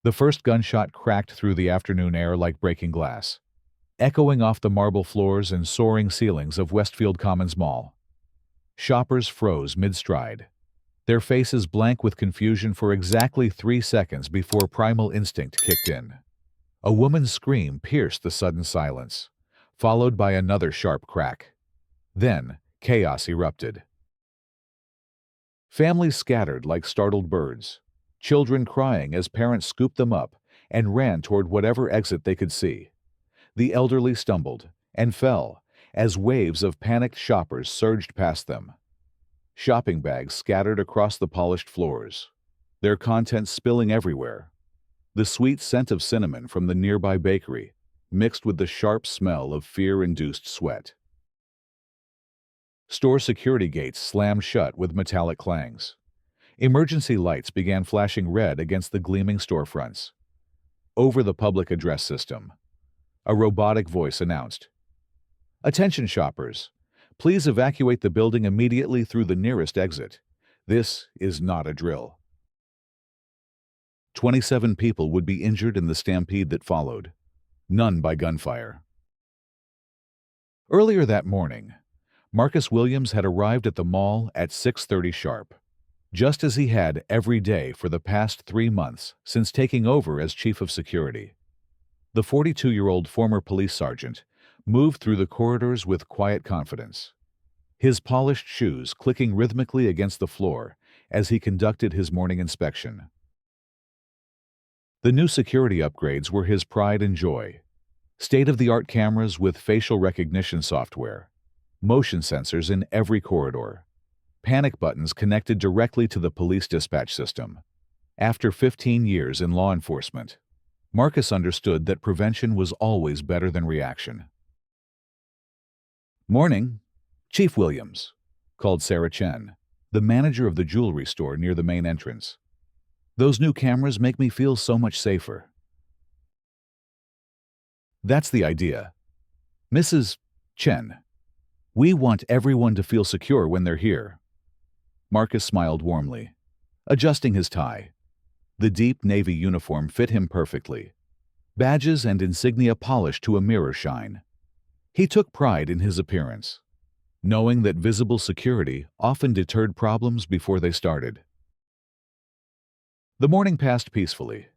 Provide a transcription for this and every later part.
The first gunshot cracked through the afternoon air like breaking glass, echoing off the marble floors and soaring ceilings of Westfield Commons Mall. Shoppers froze mid-stride, their faces blank with confusion for exactly 3 seconds before primal instinct kicked in. A woman's scream pierced the sudden silence, followed by another sharp crack. Then, chaos erupted. Families scattered like startled birds, children crying as parents scooped them up and ran toward whatever exit they could see. The elderly stumbled and fell as waves of panicked shoppers surged past them. Shopping bags scattered across the polished floors, their contents spilling everywhere. The sweet scent of cinnamon from the nearby bakery mixed with the sharp smell of fear-induced sweat. Store security gates slammed shut with metallic clangs. Emergency lights began flashing red against the gleaming storefronts. Over the public address system, a robotic voice announced, "Attention shoppers, please evacuate the building immediately through the nearest exit. This is not a drill." 27 people would be injured in the stampede that followed, none by gunfire. Earlier that morning, Marcus Williams had arrived at the mall at 6:30 sharp, just as he had every day for the past 3 months since taking over as chief of security. The 42-year-old former police sergeant moved through the corridors with quiet confidence, his polished shoes clicking rhythmically against the floor as he conducted his morning inspection. The new security upgrades were his pride and joy. State-of-the-art cameras with facial recognition software, motion sensors in every corridor, panic buttons connected directly to the police dispatch system. After 15 years in law enforcement, Marcus understood that prevention was always better than reaction. "Morning, Chief Williams," called Sarah Chen, the manager of the jewelry store near the main entrance. "Those new cameras make me feel so much safer." "That's the idea. Mrs. Chen, we want everyone to feel secure when they're here." Marcus smiled warmly, adjusting his tie. The deep navy uniform fit him perfectly, badges and insignia polished to a mirror shine. He took pride in his appearance, knowing that visible security often deterred problems before they started. The morning passed peacefully.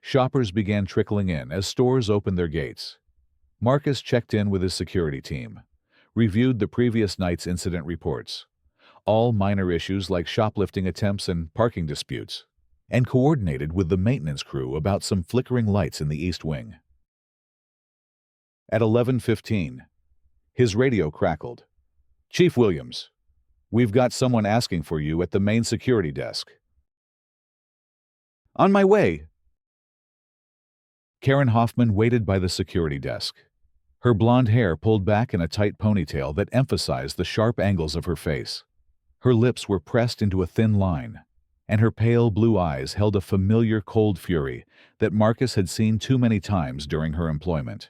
Shoppers began trickling in as stores opened their gates. Marcus checked in with his security team, reviewed the previous night's incident reports, all minor issues like shoplifting attempts and parking disputes, and coordinated with the maintenance crew about some flickering lights in the east wing. At 11:15, his radio crackled. "Chief Williams, we've got someone asking for you at the main security desk." "On my way." Karen Hoffman waited by the security desk, her blonde hair pulled back in a tight ponytail that emphasized the sharp angles of her face. Her lips were pressed into a thin line, and her pale blue eyes held a familiar cold fury that Marcus had seen too many times during her employment.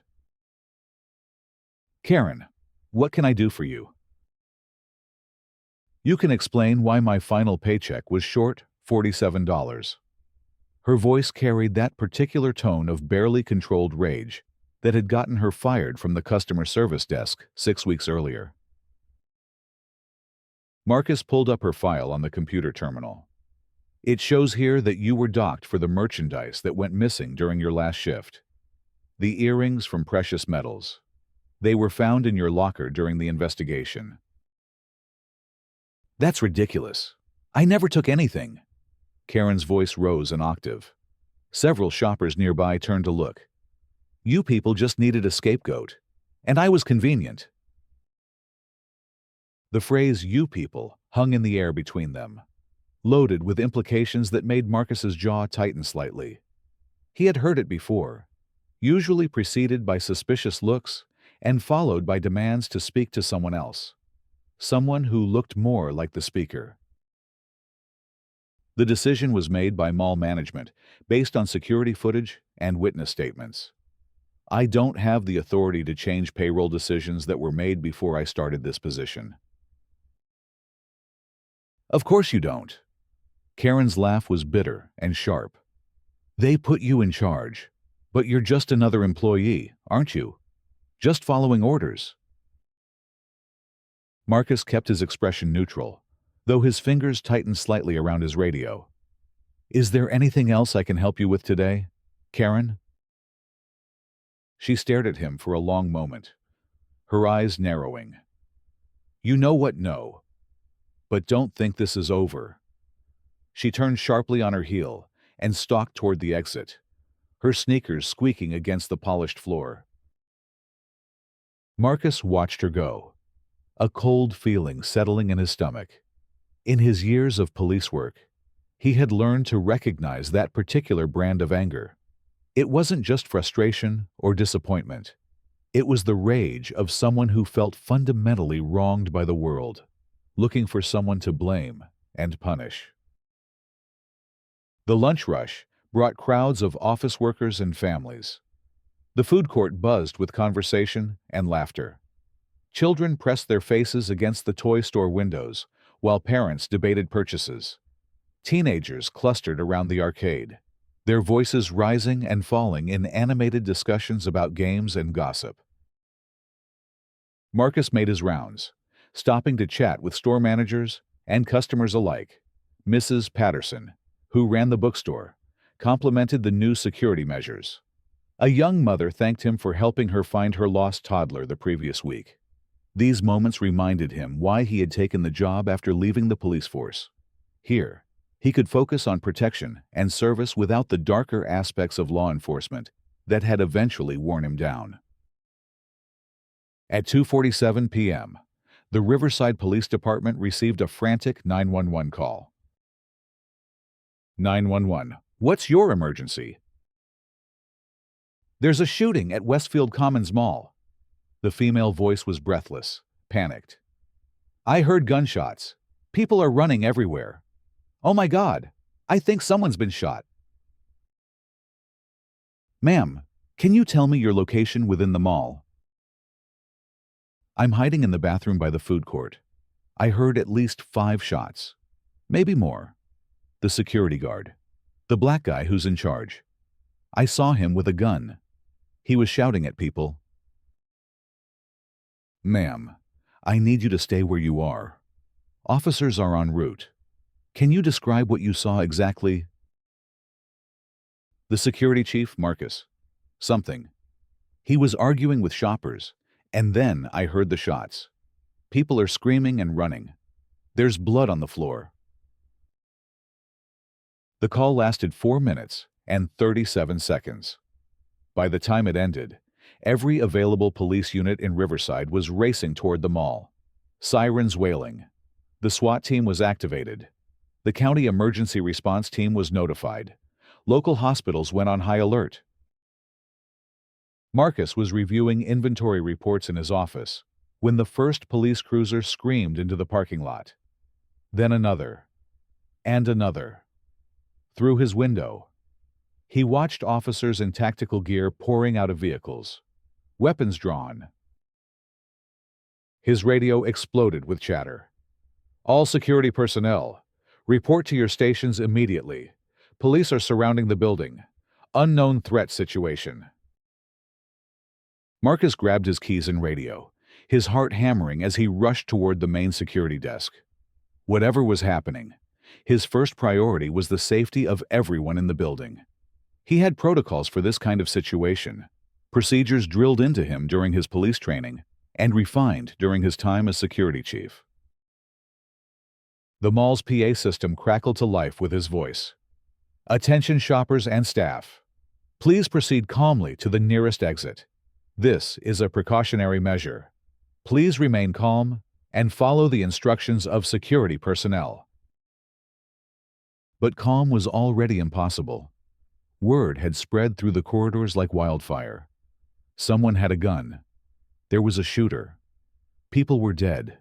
"Karen, what can I do for you?" "You can explain why my final paycheck was short $47. Her voice carried that particular tone of barely controlled rage that had gotten her fired from the customer service desk 6 weeks earlier. Marcus pulled up her file on the computer terminal. "It shows here that you were docked for the merchandise that went missing during your last shift. The earrings from precious metals. They were found in your locker during the investigation." "That's ridiculous. I never took anything." Karen's voice rose an octave. Several shoppers nearby turned to look. "You people just needed a scapegoat, and I was convenient." The phrase "you people" hung in the air between them, loaded with implications that made Marcus's jaw tighten slightly. He had heard it before, usually preceded by suspicious looks and followed by demands to speak to someone else, someone who looked more like the speaker. The decision was made by mall management based on security footage and witness statements. "I don't have the authority to change payroll decisions that were made before I started this position." "Of course you don't." Karen's laugh was bitter and sharp. They put you in charge. But you're just another employee, aren't you? Just following orders. Marcus kept his expression neutral, though his fingers tightened slightly around his radio. Is there anything else I can help you with today, Karen? She stared at him for a long moment, her eyes narrowing. You know what, no. But don't think this is over. She turned sharply on her heel and stalked toward the exit, her sneakers squeaking against the polished floor. Marcus watched her go, a cold feeling settling in his stomach. In his years of police work, he had learned to recognize that particular brand of anger. It wasn't just frustration or disappointment. It was the rage of someone who felt fundamentally wronged by the world, looking for someone to blame and punish. The lunch rush brought crowds of office workers and families. The food court buzzed with conversation and laughter. Children pressed their faces against the toy store windows, while parents debated purchases. Teenagers clustered around the arcade, their voices rising and falling in animated discussions about games and gossip. Marcus made his rounds, stopping to chat with store managers and customers alike. Mrs. Patterson, who ran the bookstore, complimented the new security measures. A young mother thanked him for helping her find her lost toddler the previous week. These moments reminded him why he had taken the job after leaving the police force. Here, he could focus on protection and service without the darker aspects of law enforcement that had eventually worn him down. At 2:47 p.m., the Riverside Police Department received a frantic 911 call. 911, what's your emergency? There's a shooting at Westfield Commons Mall. The female voice was breathless, panicked. I heard gunshots. People are running everywhere. Oh my God, I think someone's been shot. Ma'am, can you tell me your location within the mall? I'm hiding in the bathroom by the food court. I heard at least 5 shots. Maybe more. The security guard. The black guy who's in charge. I saw him with a gun. He was shouting at people. Ma'am, I need you to stay where you are. Officers are en route. Can you describe what you saw exactly? The security chief, Marcus. Something. He was arguing with shoppers, and then I heard the shots. People are screaming and running. There's blood on the floor. The call lasted 4 minutes and 37 seconds. By the time it ended, every available police unit in Riverside was racing toward the mall. Sirens wailing. The SWAT team was activated. The county emergency response team was notified. Local hospitals went on high alert. Marcus was reviewing inventory reports in his office when the first police cruiser screamed into the parking lot. Then another. And another. Through his window, he watched officers in tactical gear pouring out of vehicles, weapons drawn. His radio exploded with chatter. All security personnel, report to your stations immediately. Police are surrounding the building. Unknown threat situation. Marcus grabbed his keys and radio, his heart hammering as he rushed toward the main security desk. Whatever was happening, his first priority was the safety of everyone in the building. He had protocols for this kind of situation, procedures drilled into him during his police training and refined during his time as security chief. The mall's PA system crackled to life with his voice. Attention shoppers and staff. Please proceed calmly to the nearest exit. This is a precautionary measure. Please remain calm and follow the instructions of security personnel. But calm was already impossible. Word had spread through the corridors like wildfire. Someone had a gun. There was a shooter. People were dead.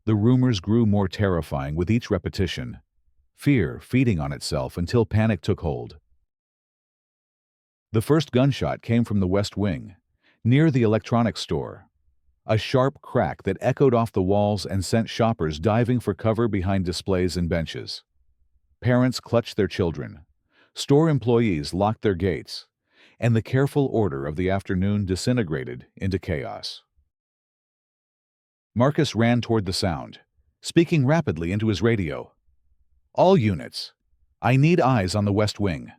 The rumors grew more terrifying with each repetition, fear feeding on itself until panic took hold. The first gunshot came from the West Wing, near the electronics store. A sharp crack that echoed off the walls and sent shoppers diving for cover behind displays and benches. Parents clutched their children, Store employees locked their gates, and the careful order of the afternoon disintegrated into chaos. Marcus ran toward the sound, speaking rapidly into his radio. "All units, I need eyes on the west wing.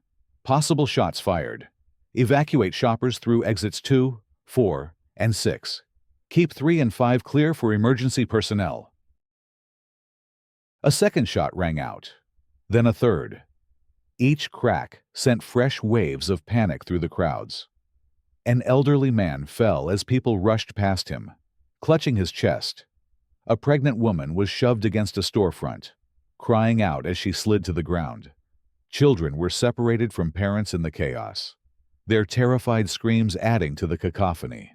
Possible shots fired. Evacuate shoppers through exits 2, 4, and 6. Keep 3 and 5 clear for emergency personnel." A second shot rang out, then a third. Each crack sent fresh waves of panic through the crowds. An elderly man fell as people rushed past him, clutching his chest. A pregnant woman was shoved against a storefront, crying out as she slid to the ground. Children were separated from parents in the chaos, their terrified screams adding to the cacophony.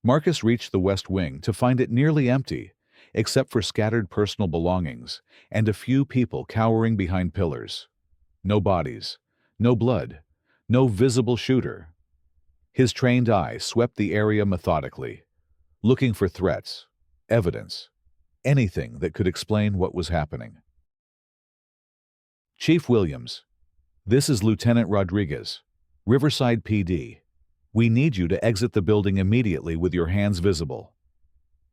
Marcus reached the West Wing to find it nearly empty, except for scattered personal belongings and a few people cowering behind pillars. No bodies, no blood, no visible shooter. His trained eye swept the area methodically, looking for threats, evidence, anything that could explain what was happening. "Chief Williams, this is Lieutenant Rodriguez, Riverside PD. We need you to exit the building immediately with your hands visible."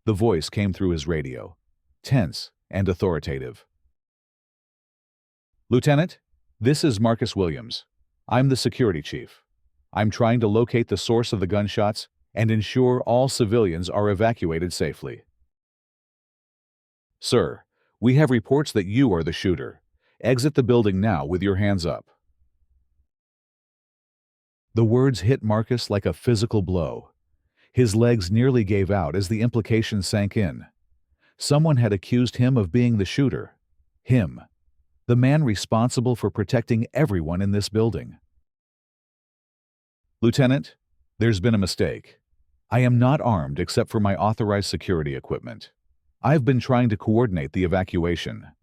The voice came through his radio, tense and authoritative. "Lieutenant, this is Marcus Williams. I'm the security chief. I'm trying to locate the source of the gunshots and ensure all civilians are evacuated safely." "Sir, we have reports that you are the shooter. Exit the building now with your hands up." The words hit Marcus like a physical blow. His legs nearly gave out as the implications sank in. Someone had accused him of being the shooter. Him, the man responsible for protecting everyone in this building. "Lieutenant, there's been a mistake. I am not armed except for my authorized security equipment. I've been trying to coordinate the evacuation."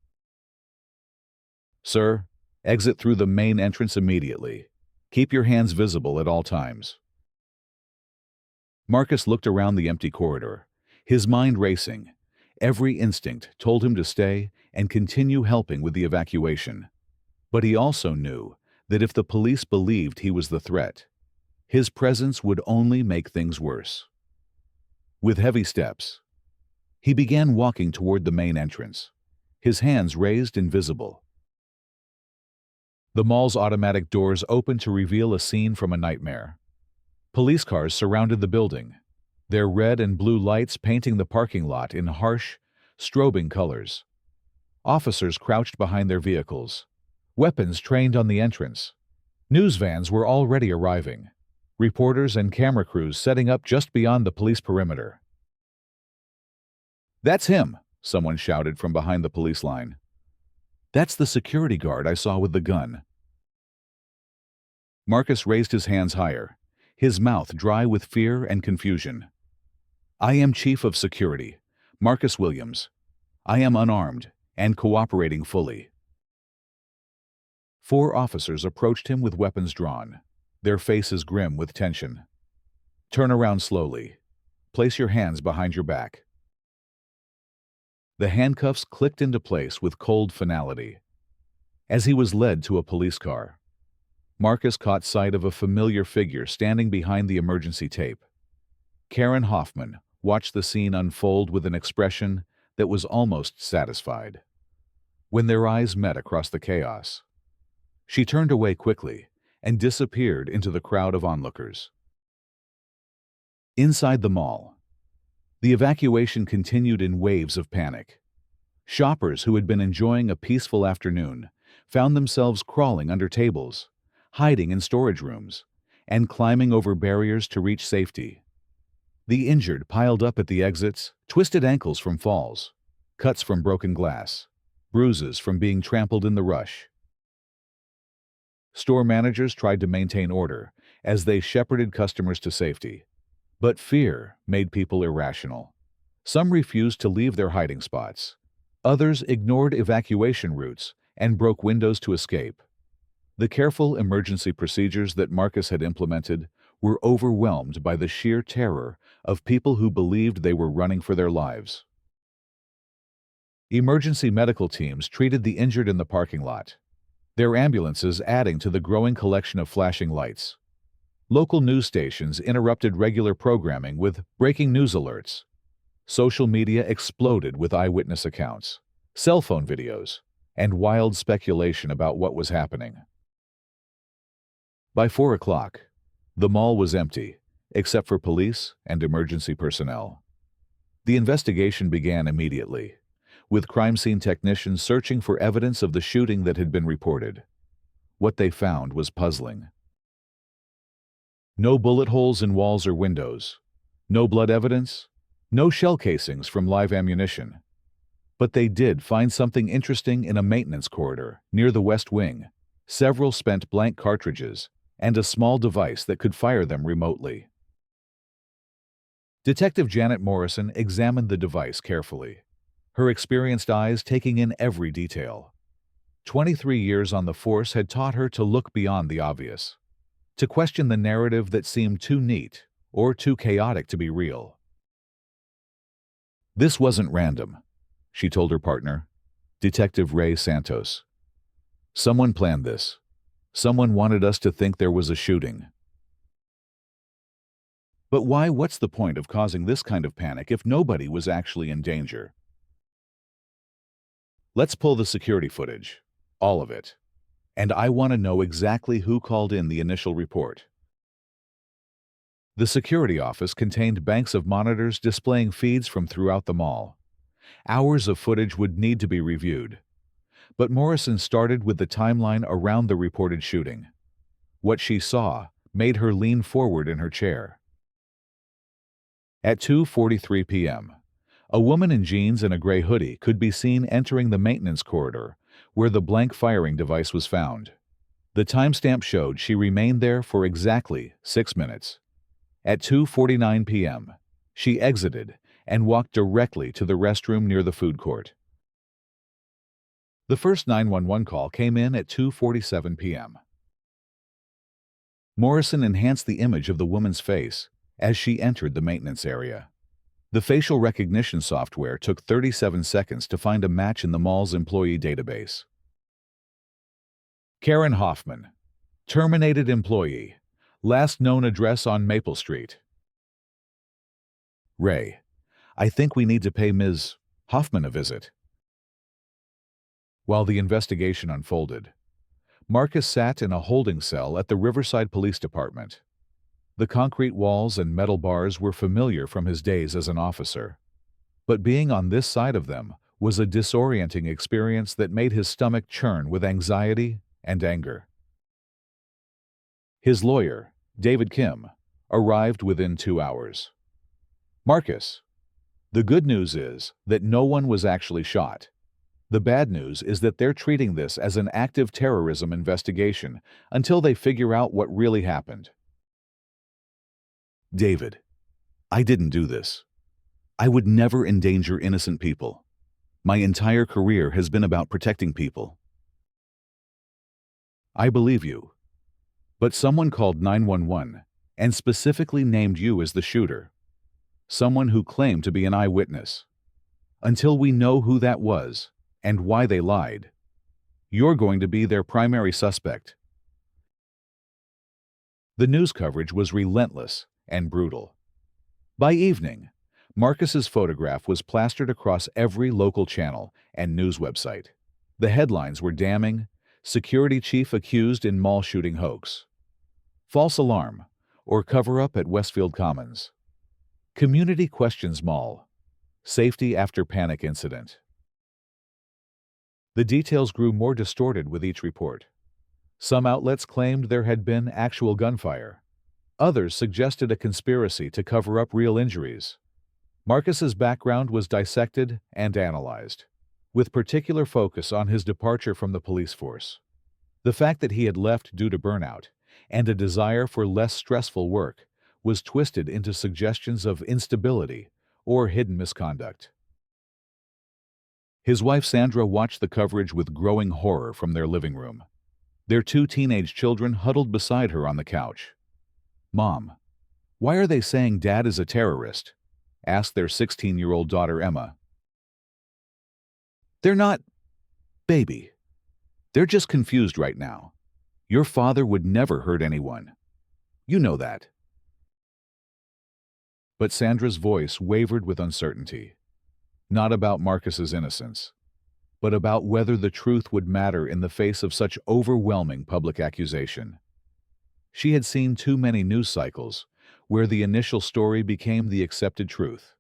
"Sir, exit through the main entrance immediately. Keep your hands visible at all times." Marcus looked around the empty corridor, his mind racing. Every instinct told him to stay and continue helping with the evacuation. But he also knew that if the police believed he was the threat, his presence would only make things worse. With heavy steps, he began walking toward the main entrance, his hands raised and visible. The mall's automatic doors opened to reveal a scene from a nightmare. Police cars surrounded the building, their red and blue lights painting the parking lot in harsh, strobing colors. Officers crouched behind their vehicles, weapons trained on the entrance. News vans were already arriving, reporters and camera crews setting up just beyond the police perimeter. "That's him," someone shouted from behind the police line. "That's the security guard I saw with the gun." Marcus raised his hands higher, his mouth dry with fear and confusion. "I am Chief of Security, Marcus Williams. I am unarmed and cooperating fully." 4 officers approached him with weapons drawn, their faces grim with tension. "Turn around slowly. Place your hands behind your back." The handcuffs clicked into place with cold finality. As he was led to a police car, Marcus caught sight of a familiar figure standing behind the emergency tape. Karen Hoffman watched the scene unfold with an expression that was almost satisfied. When their eyes met across the chaos, she turned away quickly and disappeared into the crowd of onlookers. Inside the mall, the evacuation continued in waves of panic. Shoppers who had been enjoying a peaceful afternoon found themselves crawling under tables, hiding in storage rooms, and climbing over barriers to reach safety. The injured piled up at the exits, twisted ankles from falls, cuts from broken glass, bruises from being trampled in the rush. Store managers tried to maintain order as they shepherded customers to safety. But fear made people irrational. Some refused to leave their hiding spots. Others ignored evacuation routes and broke windows to escape. The careful emergency procedures that Marcus had implemented were overwhelmed by the sheer terror of people who believed they were running for their lives. Emergency medical teams treated the injured in the parking lot. their ambulances adding to the growing collection of flashing lights. Local news stations interrupted regular programming with breaking news alerts. Social media exploded with eyewitness accounts, cell phone videos, and wild speculation about what was happening. By 4 o'clock, the mall was empty, except for police and emergency personnel. The investigation began immediately, with crime scene technicians searching for evidence of the shooting that had been reported. What they found was puzzling. No bullet holes in walls or windows, no blood evidence, no shell casings from live ammunition. But they did find something interesting in a maintenance corridor near the West Wing, several spent blank cartridges, and a small device that could fire them remotely. Detective Janet Morrison examined the device carefully, her experienced eyes taking in every detail. 23 years on the force had taught her to look beyond the obvious, to question the narrative that seemed too neat or too chaotic to be real. "This wasn't random," she told her partner, Detective Ray Santos. "Someone planned this. Someone wanted us to think there was a shooting." But why? What's the point of causing this kind of panic if nobody was actually in danger? Let's pull the security footage, all of it. And I want to know exactly who called in the initial report. The security office contained banks of monitors displaying feeds from throughout the mall. Hours of footage would need to be reviewed. But Morrison started with the timeline around the reported shooting. What she saw made her lean forward in her chair. At 2:43 p.m., a woman in jeans and a gray hoodie could be seen entering the maintenance corridor where the blank firing device was found. The timestamp showed she remained there for exactly 6 minutes. At 2:49 p.m., she exited and walked directly to the restroom near the food court. The first 911 call came in at 2:47 p.m. Morrison enhanced the image of the woman's face as she entered the maintenance area. The facial recognition software took 37 seconds to find a match in the mall's employee database. Karen Hoffman, terminated employee, last known address on Maple Street. Ray, I think we need to pay Ms. Hoffman a visit. While the investigation unfolded, Marcus sat in a holding cell at the Riverside Police Department. The concrete walls and metal bars were familiar from his days as an officer, but being on this side of them was a disorienting experience that made his stomach churn with anxiety and anger. His lawyer, David Kim, arrived within 2 hours. "Marcus, the good news is that no one was actually shot. The bad news is that they're treating this as an active terrorism investigation until they figure out what really happened." "David, I didn't do this. I would never endanger innocent people. My entire career has been about protecting people." "I believe you. But someone called 911 and specifically named you as the shooter. Someone who claimed to be an eyewitness. Until we know who that was and why they lied, you're going to be their primary suspect." The news coverage was relentless and brutal. By evening, Marcus's photograph was plastered across every local channel and news website. The headlines were damning: "Security Chief Accused in Mall Shooting Hoax," "False Alarm," or "Cover-Up at Westfield Commons," "Community Questions Mall," "Safety After Panic Incident." The details grew more distorted with each report. Some outlets claimed there had been actual gunfire. Others suggested a conspiracy to cover up real injuries. Marcus's background was dissected and analyzed, with particular focus on his departure from the police force. The fact that he had left due to burnout and a desire for less stressful work was twisted into suggestions of instability or hidden misconduct. His wife Sandra watched the coverage with growing horror from their living room. Their 2 teenage children huddled beside her on the couch. "Mom, why are they saying Dad is a terrorist?" asked their 16-year-old daughter Emma. "They're not, baby. They're just confused right now. Your father would never hurt anyone. You know that. But Sandra's voice wavered with uncertainty. Not about Marcus's innocence, but about whether the truth would matter in the face of such overwhelming public accusation. She had seen too many news cycles where the initial story became the accepted truth,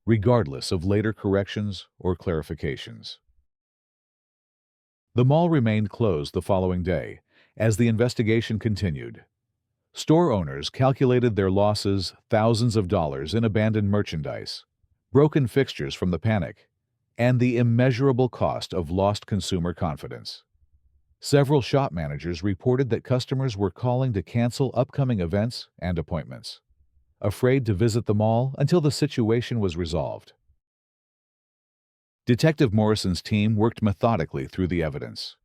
regardless of later corrections or clarifications. The mall remained closed the following day as the investigation continued. Store owners calculated their losses thousands of dollars in abandoned merchandise, broken fixtures from the panic, and the immeasurable cost of lost consumer confidence. Several shop managers reported that customers were calling to cancel upcoming events and appointments, afraid to visit the mall until the situation was resolved. Detective Morrison's team worked methodically through the evidence.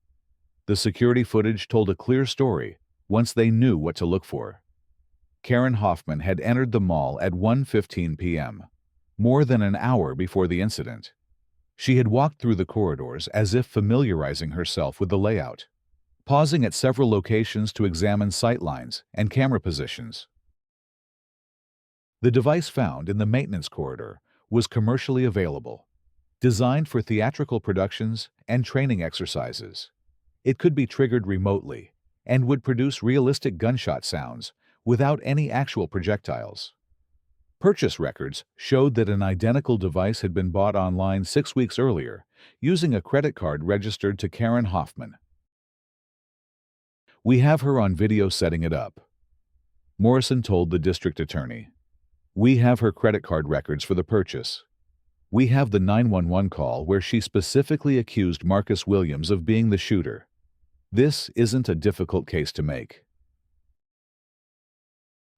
The security footage told a clear story once they knew what to look for. Karen Hoffman had entered the mall at 1:15 p.m., more than an hour before the incident. She had walked through the corridors as if familiarizing herself with the layout, pausing at several locations to examine sightlines and camera positions. The device found in the maintenance corridor was commercially available, designed for theatrical productions and training exercises. It could be triggered remotely and would produce realistic gunshot sounds without any actual projectiles. Purchase records showed that an identical device had been bought online 6 weeks earlier using a credit card registered to Karen Hoffman. "We have her on video setting it up," Morrison told the district attorney. "We have her credit card records for the purchase. We have the 911 call where she specifically accused Marcus Williams of being the shooter. This isn't a difficult case to make."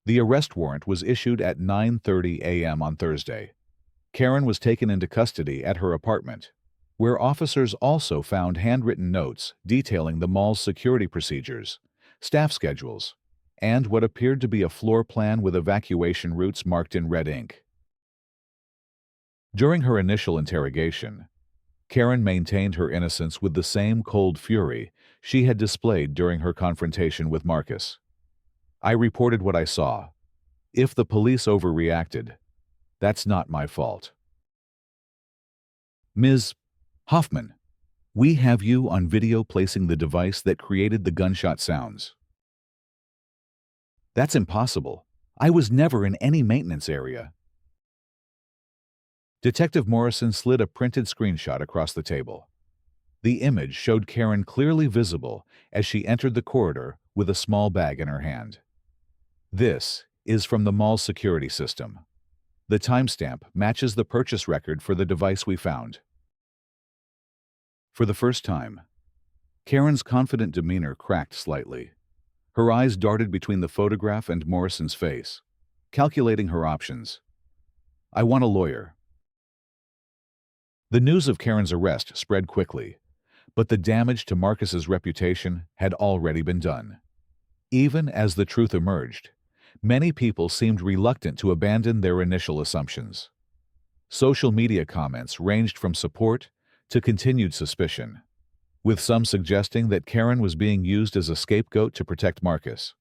The arrest warrant was issued at 9:30 a.m. on Thursday. Karen was taken into custody at her apartment, where officers also found handwritten notes detailing the mall's security procedures, staff schedules, and what appeared to be a floor plan with evacuation routes marked in red ink. During her initial interrogation, Karen maintained her innocence with the same cold fury she had displayed during her confrontation with Marcus. "I reported what I saw. If the police overreacted, that's not my fault." "Ms. Hoffman, we have you on video placing the device that created the gunshot sounds." "That's impossible. I was never in any maintenance area." Detective Morrison slid a printed screenshot across the table. The image showed Karen clearly visible as she entered the corridor with a small bag in her hand. "This is from the mall's security system. The timestamp matches the purchase record for the device we found." For the first time, Karen's confident demeanor cracked slightly. Her eyes darted between the photograph and Morrison's face, calculating her options. "I want a lawyer." The news of Karen's arrest spread quickly, but the damage to Marcus's reputation had already been done. Even as the truth emerged, many people seemed reluctant to abandon their initial assumptions. Social media comments ranged from support to continued suspicion, with some suggesting that Karen was being used as a scapegoat to protect Marcus.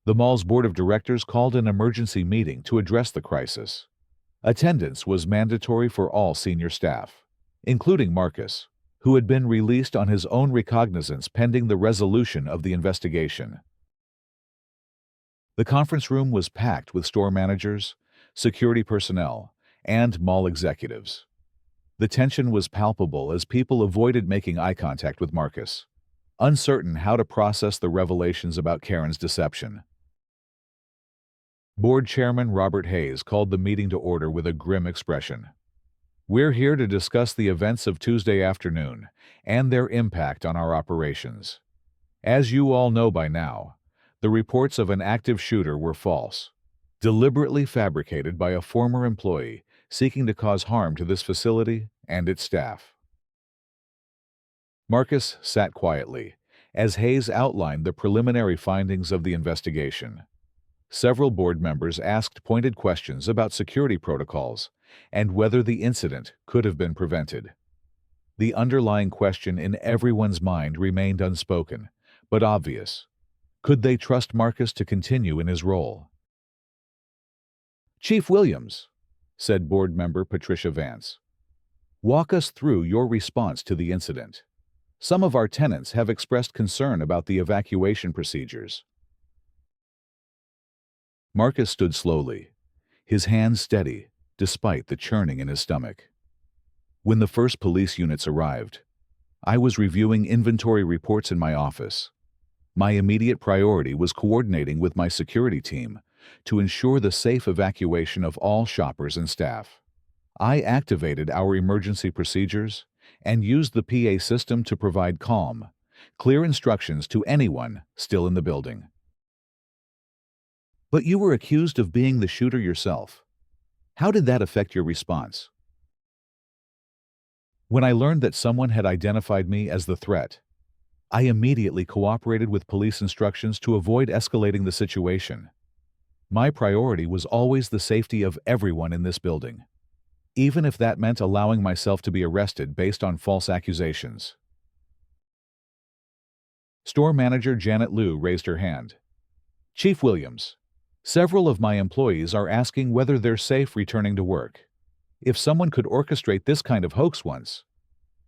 The mall's board of directors called an emergency meeting to address the crisis. Attendance was mandatory for all senior staff, including Marcus, who had been released on his own recognizance pending the resolution of the investigation. The conference room was packed with store managers, security personnel, and mall executives. The tension was palpable as people avoided making eye contact with Marcus, uncertain how to process the revelations about Karen's deception. Board Chairman Robert Hayes called the meeting to order with a grim expression. "We're here to discuss the events of Tuesday afternoon and their impact on our operations. As you all know by now, the reports of an active shooter were false, deliberately fabricated by a former employee seeking to cause harm to this facility and its staff." Marcus sat quietly as Hayes outlined the preliminary findings of the investigation. Several board members asked pointed questions about security protocols and whether the incident could have been prevented. The underlying question in everyone's mind remained unspoken, but obvious. Could they trust Marcus to continue in his role? "Chief Williams," said board member Patricia Vance, "walk us through your response to the incident. Some of our tenants have expressed concern about the evacuation procedures." Marcus stood slowly, his hands steady, despite the churning in his stomach. When the first police units arrived, I was reviewing inventory reports in my office. My immediate priority was coordinating with my security team to ensure the safe evacuation of all shoppers and staff. I activated our emergency procedures and used the PA system to provide calm, clear instructions to anyone still in the building. "But you were accused of being the shooter yourself. How did that affect your response?" "When I learned that someone had identified me as the threat, I immediately cooperated with police instructions to avoid escalating the situation. My priority was always the safety of everyone in this building, even if that meant allowing myself to be arrested based on false accusations." Store manager Janet Liu raised her hand. "Chief Williams, several of my employees are asking whether they're safe returning to work. If someone could orchestrate this kind of hoax once,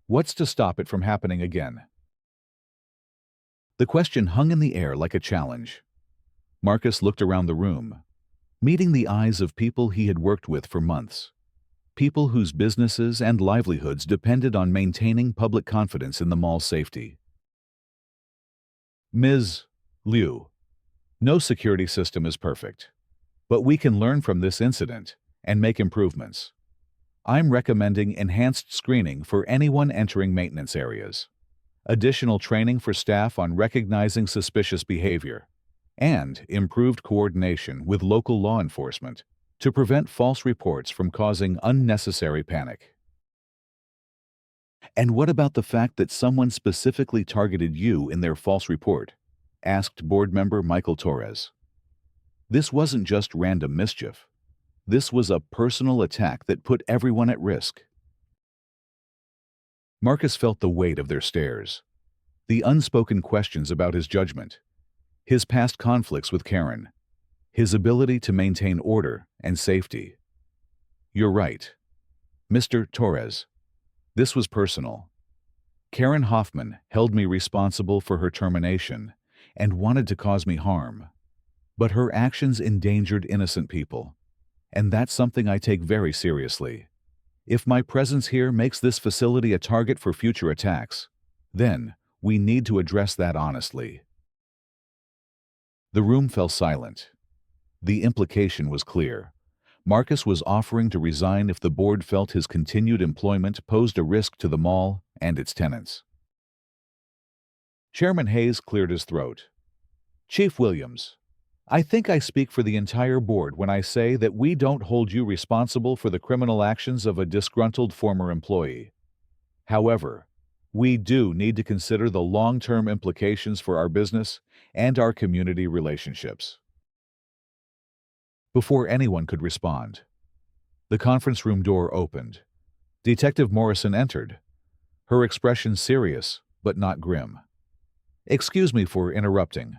what's to stop it from happening again?" The question hung in the air like a challenge. Marcus looked around the room, meeting the eyes of people he had worked with for months, people whose businesses and livelihoods depended on maintaining public confidence in the mall's safety. "Ms. Liu, no security system is perfect, but we can learn from this incident and make improvements. I'm recommending enhanced screening for anyone entering maintenance areas, additional training for staff on recognizing suspicious behavior, and improved coordination with local law enforcement to prevent false reports from causing unnecessary panic." "And what about the fact that someone specifically targeted you in their false report?" asked board member Michael Torres. "This wasn't just random mischief. This was a personal attack that put everyone at risk." Marcus felt the weight of their stares, the unspoken questions about his judgment, his past conflicts with Karen, his ability to maintain order and safety. "You're right, Mr. Torres. This was personal. Karen Hoffman held me responsible for her termination and wanted to cause me harm. But her actions endangered innocent people, and that's something I take very seriously. If my presence here makes this facility a target for future attacks, then we need to address that honestly." The room fell silent. The implication was clear. Marcus was offering to resign if the board felt his continued employment posed a risk to the mall and its tenants. Chairman Hayes cleared his throat. "Chief Williams, I think I speak for the entire board when I say that we don't hold you responsible for the criminal actions of a disgruntled former employee. However, we do need to consider the long-term implications for our business and our community relationships." Before anyone could respond, the conference room door opened. Detective Morrison entered, her expression serious but not grim. "Excuse me for interrupting,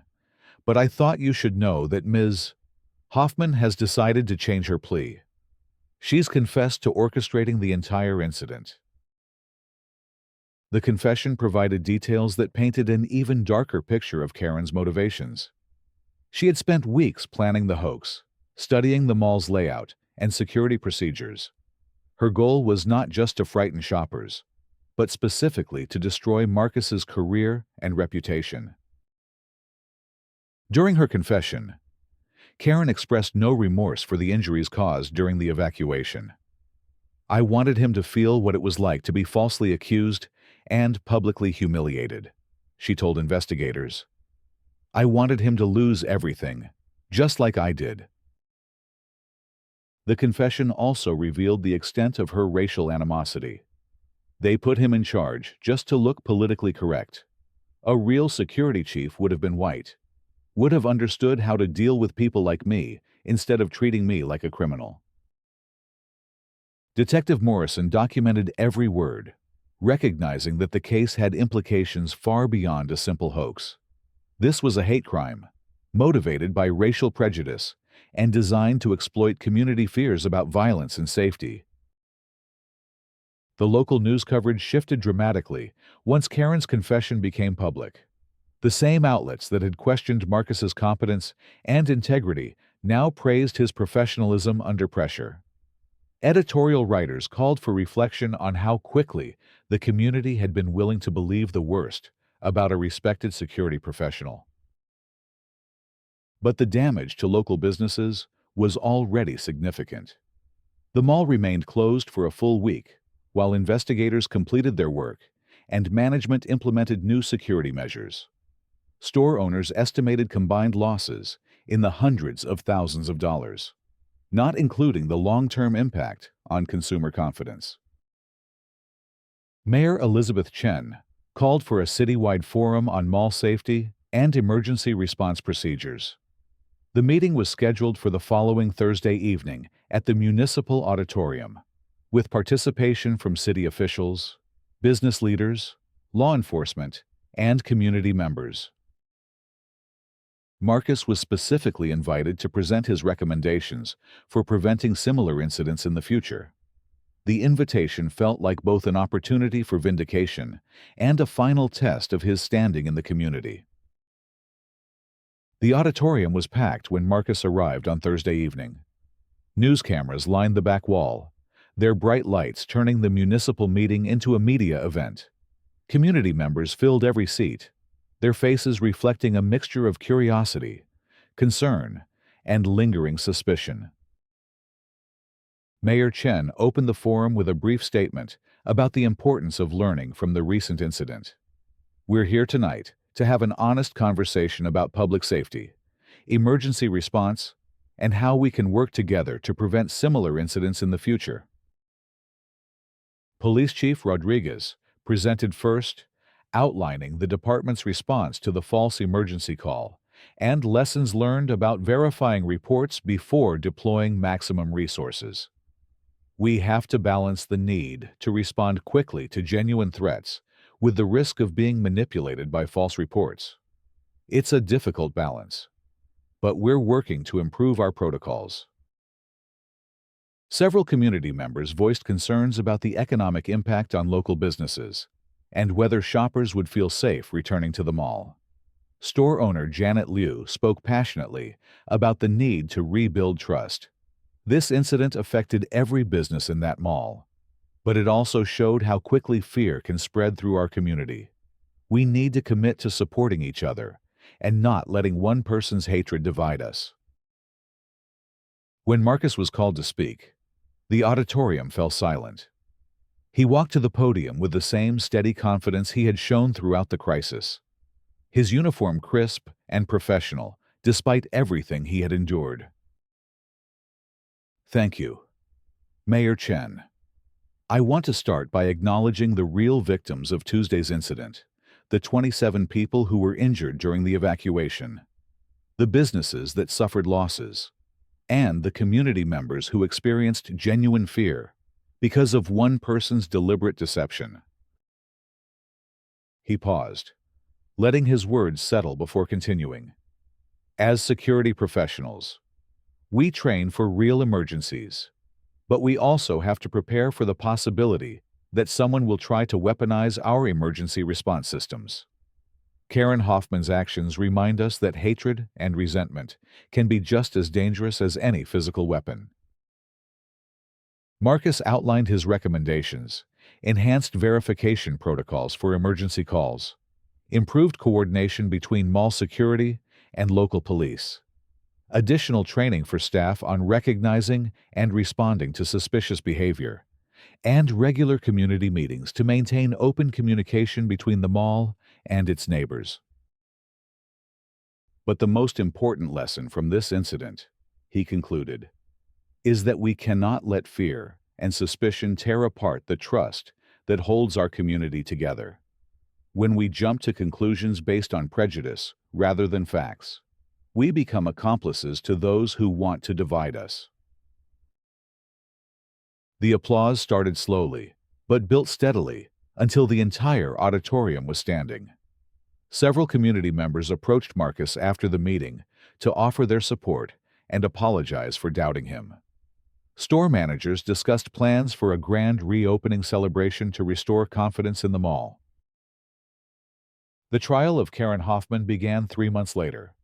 but I thought you should know that Ms. Hoffman has decided to change her plea. She's confessed to orchestrating the entire incident." The confession provided details that painted an even darker picture of Karen's motivations. She had spent weeks planning the hoax, studying the mall's layout and security procedures. Her goal was not just to frighten shoppers, but specifically to destroy Marcus's career and reputation. During her confession, Karen expressed no remorse for the injuries caused during the evacuation. "I wanted him to feel what it was like to be falsely accused and publicly humiliated," she told investigators. "I wanted him to lose everything, just like I did." The confession also revealed the extent of her racial animosity. They put him in charge just to look politically correct. A real security chief would have been white, would have understood how to deal with people like me instead of treating me like a criminal. Detective Morrison documented every word, recognizing that the case had implications far beyond a simple hoax. This was a hate crime, motivated by racial prejudice and designed to exploit community fears about violence and safety. The local news coverage shifted dramatically once Karen's confession became public. The same outlets that had questioned Marcus's competence and integrity now praised his professionalism under pressure. Editorial writers called for reflection on how quickly the community had been willing to believe the worst about a respected security professional. But the damage to local businesses was already significant. The mall remained closed for a full week, while investigators completed their work and management implemented new security measures. Store owners estimated combined losses in the hundreds of thousands of dollars, not including the long-term impact on consumer confidence. Mayor Elizabeth Chen called for a citywide forum on mall safety and emergency response procedures. The meeting was scheduled for the following Thursday evening at the Municipal Auditorium, with participation from city officials, business leaders, law enforcement, and community members. Marcus was specifically invited to present his recommendations for preventing similar incidents in the future. The invitation felt like both an opportunity for vindication and a final test of his standing in the community. The auditorium was packed when Marcus arrived on Thursday evening. News cameras lined the back wall, their bright lights turning the municipal meeting into a media event. Community members filled every seat, their faces reflecting a mixture of curiosity, concern, and lingering suspicion. Mayor Chen opened the forum with a brief statement about the importance of learning from the recent incident. "We're here tonight to have an honest conversation about public safety, emergency response, and how we can work together to prevent similar incidents in the future." Police Chief Rodriguez presented first, outlining the department's response to the false emergency call and lessons learned about verifying reports before deploying maximum resources. "We have to balance the need to respond quickly to genuine threats with the risk of being manipulated by false reports. It's a difficult balance, but we're working to improve our protocols." Several community members voiced concerns about the economic impact on local businesses and whether shoppers would feel safe returning to the mall. Store owner Janet Liu spoke passionately about the need to rebuild trust. This incident affected every business in that mall, but it also showed how quickly fear can spread through our community. We need to commit to supporting each other and not letting one person's hatred divide us. When Marcus was called to speak, the auditorium fell silent. He walked to the podium with the same steady confidence he had shown throughout the crisis. His uniform crisp and professional, despite everything he had endured. "Thank you, Mayor Chen. I want to start by acknowledging the real victims of Tuesday's incident, the 27 people who were injured during the evacuation, the businesses that suffered losses, and the community members who experienced genuine fear because of one person's deliberate deception." He paused, letting his words settle before continuing. "As security professionals, we train for real emergencies, but we also have to prepare for the possibility that someone will try to weaponize our emergency response systems." Karen Hoffman's actions remind us that hatred and resentment can be just as dangerous as any physical weapon. Marcus outlined his recommendations: enhanced verification protocols for emergency calls, improved coordination between mall security and local police, additional training for staff on recognizing and responding to suspicious behavior, and regular community meetings to maintain open communication between the mall and its neighbors. But the most important lesson from this incident, he concluded, is that we cannot let fear and suspicion tear apart the trust that holds our community together. When we jump to conclusions based on prejudice rather than facts, we become accomplices to those who want to divide us. The applause started slowly, but built steadily until the entire auditorium was standing. Several community members approached Marcus after the meeting to offer their support and apologize for doubting him. Store managers discussed plans for a grand reopening celebration to restore confidence in the mall. The trial of Karen Hoffman began 3 months later.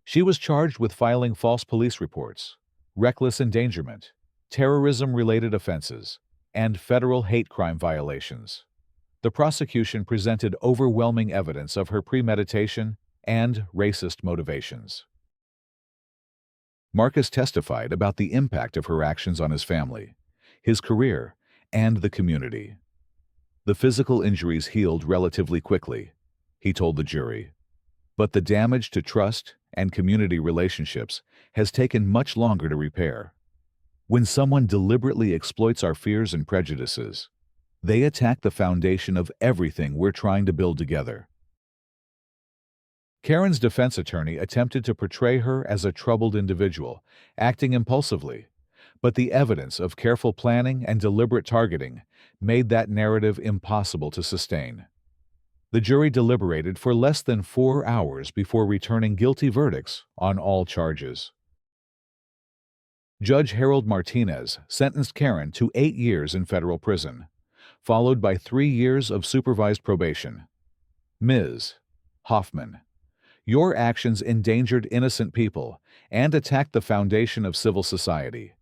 She was charged with filing false police reports, reckless endangerment, terrorism-related offenses, and federal hate crime violations. The prosecution presented overwhelming evidence of her premeditation and racist motivations. Marcus testified about the impact of her actions on his family, his career, and the community. The physical injuries healed relatively quickly, he told the jury, but the damage to trust and community relationships has taken much longer to repair. When someone deliberately exploits our fears and prejudices, they attack the foundation of everything we're trying to build together. Karen's defense attorney attempted to portray her as a troubled individual, acting impulsively, but the evidence of careful planning and deliberate targeting made that narrative impossible to sustain. The jury deliberated for less than 4 hours before returning guilty verdicts on all charges. Judge Harold Martinez sentenced Karen to 8 years in federal prison, followed by 3 years of supervised probation. Ms. Hoffman, your actions endangered innocent people and attacked the foundation of civil society.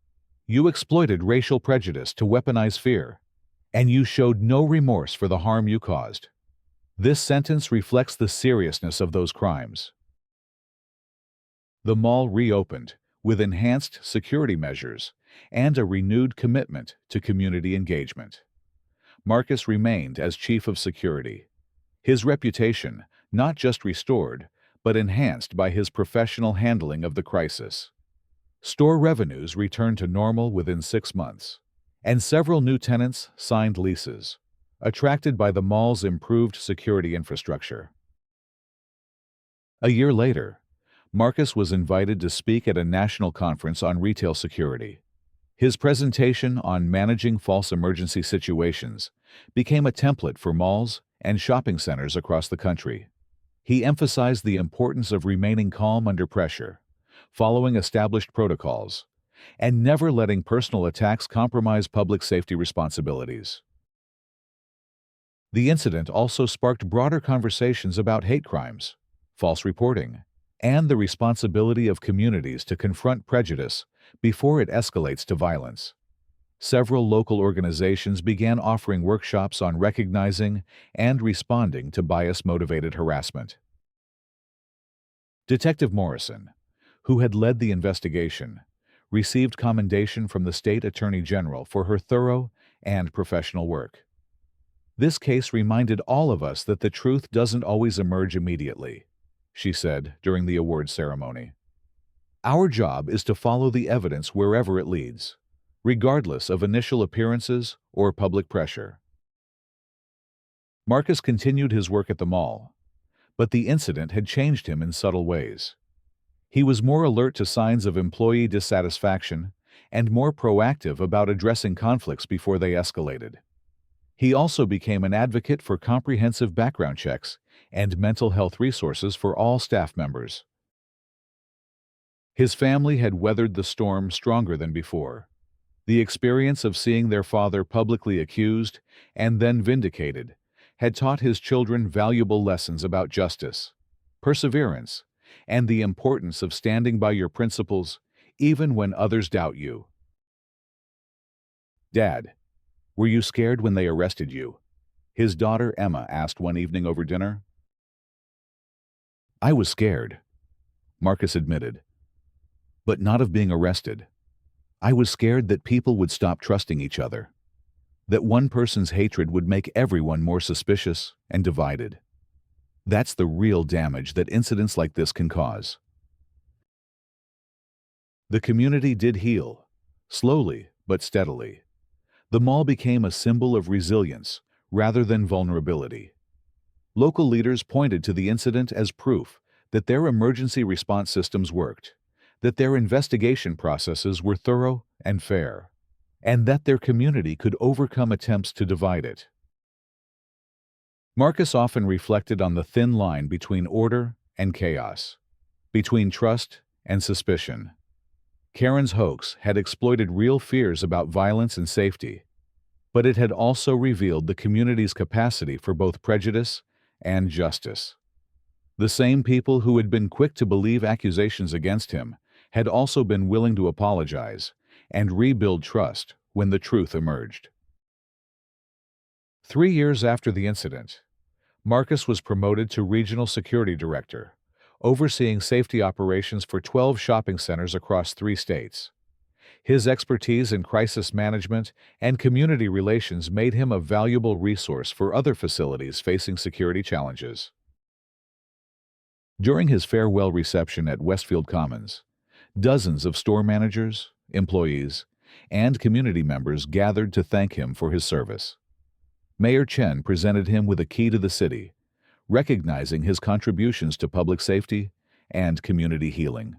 You exploited racial prejudice to weaponize fear, and you showed no remorse for the harm you caused. This sentence reflects the seriousness of those crimes. The mall reopened with enhanced security measures and a renewed commitment to community engagement. Marcus remained as chief of security, his reputation not just restored, but enhanced by his professional handling of the crisis. Store revenues returned to normal within 6 months, and several new tenants signed leases, attracted by the mall's improved security infrastructure. A year later, Marcus was invited to speak at a national conference on retail security. His presentation on managing false emergency situations became a template for malls and shopping centers across the country. He emphasized the importance of remaining calm under pressure, following established protocols, and never letting personal attacks compromise public safety responsibilities. The incident also sparked broader conversations about hate crimes, false reporting, and the responsibility of communities to confront prejudice before it escalates to violence. Several local organizations began offering workshops on recognizing and responding to bias-motivated harassment. Detective Morrison, who had led the investigation, received commendation from the state attorney general for her thorough and professional work. This case reminded all of us that the truth doesn't always emerge immediately, she said during the awards ceremony. Our job is to follow the evidence wherever it leads, regardless of initial appearances or public pressure. Marcus continued his work at the mall, but the incident had changed him in subtle ways. He was more alert to signs of employee dissatisfaction and more proactive about addressing conflicts before they escalated. He also became an advocate for comprehensive background checks and mental health resources for all staff members. His family had weathered the storm stronger than before. The experience of seeing their father publicly accused and then vindicated had taught his children valuable lessons about justice, perseverance, and the importance of standing by your principles even when others doubt you. Dad, were you scared when they arrested you? His daughter Emma asked one evening over dinner. I was scared, Marcus admitted, but not of being arrested. I was scared that people would stop trusting each other, that one person's hatred would make everyone more suspicious and divided. That's the real damage that incidents like this can cause. The community did heal, slowly but steadily. The mall became a symbol of resilience rather than vulnerability. Local leaders pointed to the incident as proof that their emergency response systems worked, that their investigation processes were thorough and fair, and that their community could overcome attempts to divide it. Marcus often reflected on the thin line between order and chaos, between trust and suspicion. Karen's hoax had exploited real fears about violence and safety, but it had also revealed the community's capacity for both prejudice and justice. The same people who had been quick to believe accusations against him had also been willing to apologize and rebuild trust when the truth emerged. 3 years after the incident, Marcus was promoted to Regional Security Director, overseeing safety operations for 12 shopping centers across 3 states. His expertise in crisis management and community relations made him a valuable resource for other facilities facing security challenges. During his farewell reception at Westfield Commons, dozens of store managers, employees, and community members gathered to thank him for his service. Mayor Chen presented him with a key to the city, recognizing his contributions to public safety and community healing.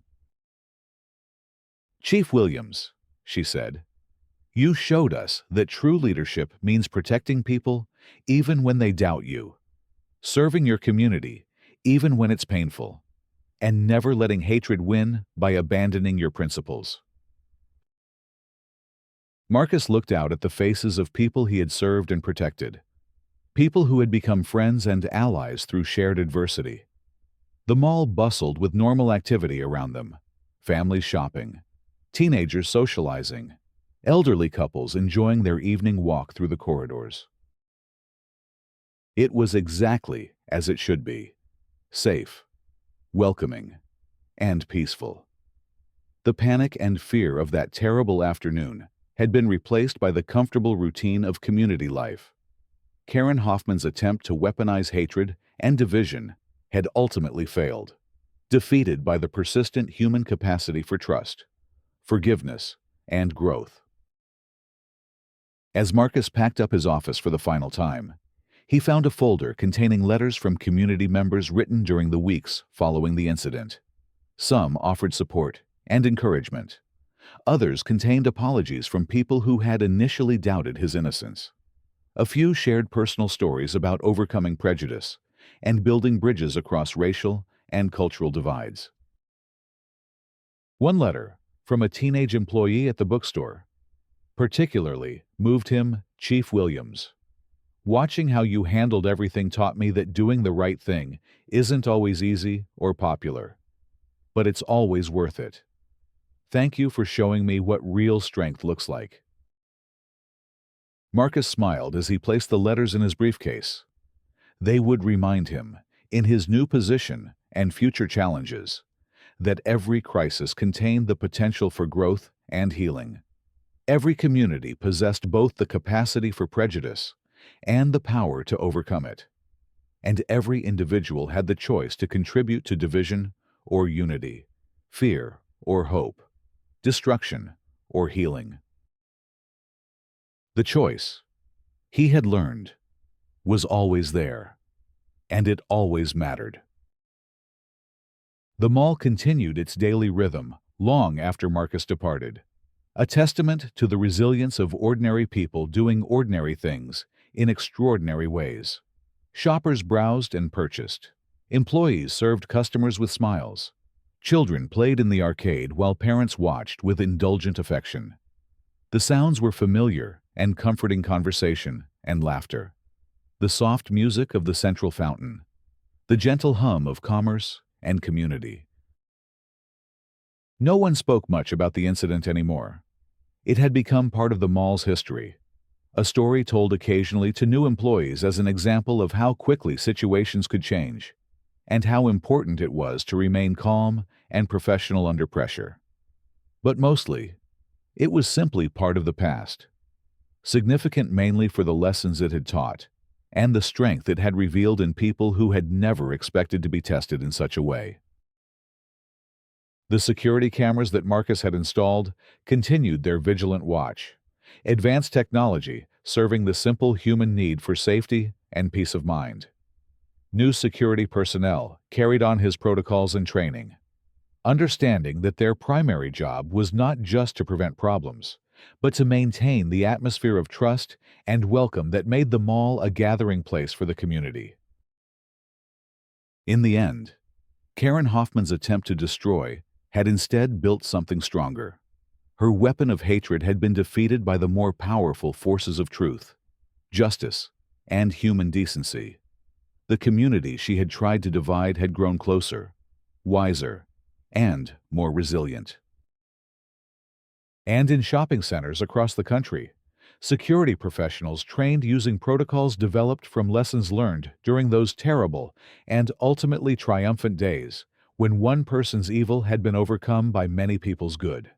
"Chief Williams," she said, "you showed us that true leadership means protecting people even when they doubt you, serving your community even when it's painful, and never letting hatred win by abandoning your principles." Marcus looked out at the faces of people he had served and protected, people who had become friends and allies through shared adversity. The mall bustled with normal activity around them: families shopping, teenagers socializing, elderly couples enjoying their evening walk through the corridors. It was exactly as it should be: safe, welcoming, and peaceful. The panic and fear of that terrible afternoon had been replaced by the comfortable routine of community life. Karen Hoffman's attempt to weaponize hatred and division had ultimately failed, defeated by the persistent human capacity for trust, forgiveness, and growth. As Marcus packed up his office for the final time, he found a folder containing letters from community members written during the weeks following the incident. Some offered support and encouragement. Others contained apologies from people who had initially doubted his innocence. A few shared personal stories about overcoming prejudice and building bridges across racial and cultural divides. One letter, from a teenage employee at the bookstore, particularly moved him: "Chief Williams, watching how you handled everything taught me that doing the right thing isn't always easy or popular, but it's always worth it. Thank you for showing me what real strength looks like." Marcus smiled as he placed the letters in his briefcase. They would remind him, in his new position and future challenges, that every crisis contained the potential for growth and healing. Every community possessed both the capacity for prejudice and the power to overcome it. And every individual had the choice to contribute to division or unity, fear or hope, destruction or healing. The choice, he had learned, was always there, and it always mattered. The mall continued its daily rhythm long after Marcus departed, a testament to the resilience of ordinary people doing ordinary things in extraordinary ways. Shoppers browsed and purchased. Employees served customers with smiles. Children played in the arcade while parents watched with indulgent affection. The sounds were familiar and comforting: conversation and laughter, the soft music of the central fountain, the gentle hum of commerce and community. No one spoke much about the incident anymore. It had become part of the mall's history, a story told occasionally to new employees as an example of how quickly situations could change, and how important it was to remain calm and professional under pressure. But mostly, it was simply part of the past, significant mainly for the lessons it had taught, and the strength it had revealed in people who had never expected to be tested in such a way. The security cameras that Marcus had installed continued their vigilant watch, advanced technology serving the simple human need for safety and peace of mind. New security personnel carried on his protocols and training, understanding that their primary job was not just to prevent problems, but to maintain the atmosphere of trust and welcome that made the mall a gathering place for the community. In the end, Karen Hoffman's attempt to destroy had instead built something stronger. Her weapon of hatred had been defeated by the more powerful forces of truth, justice, and human decency. The community she had tried to divide had grown closer, wiser, and more resilient. And in shopping centers across the country, security professionals trained using protocols developed from lessons learned during those terrible and ultimately triumphant days when one person's evil had been overcome by many people's good.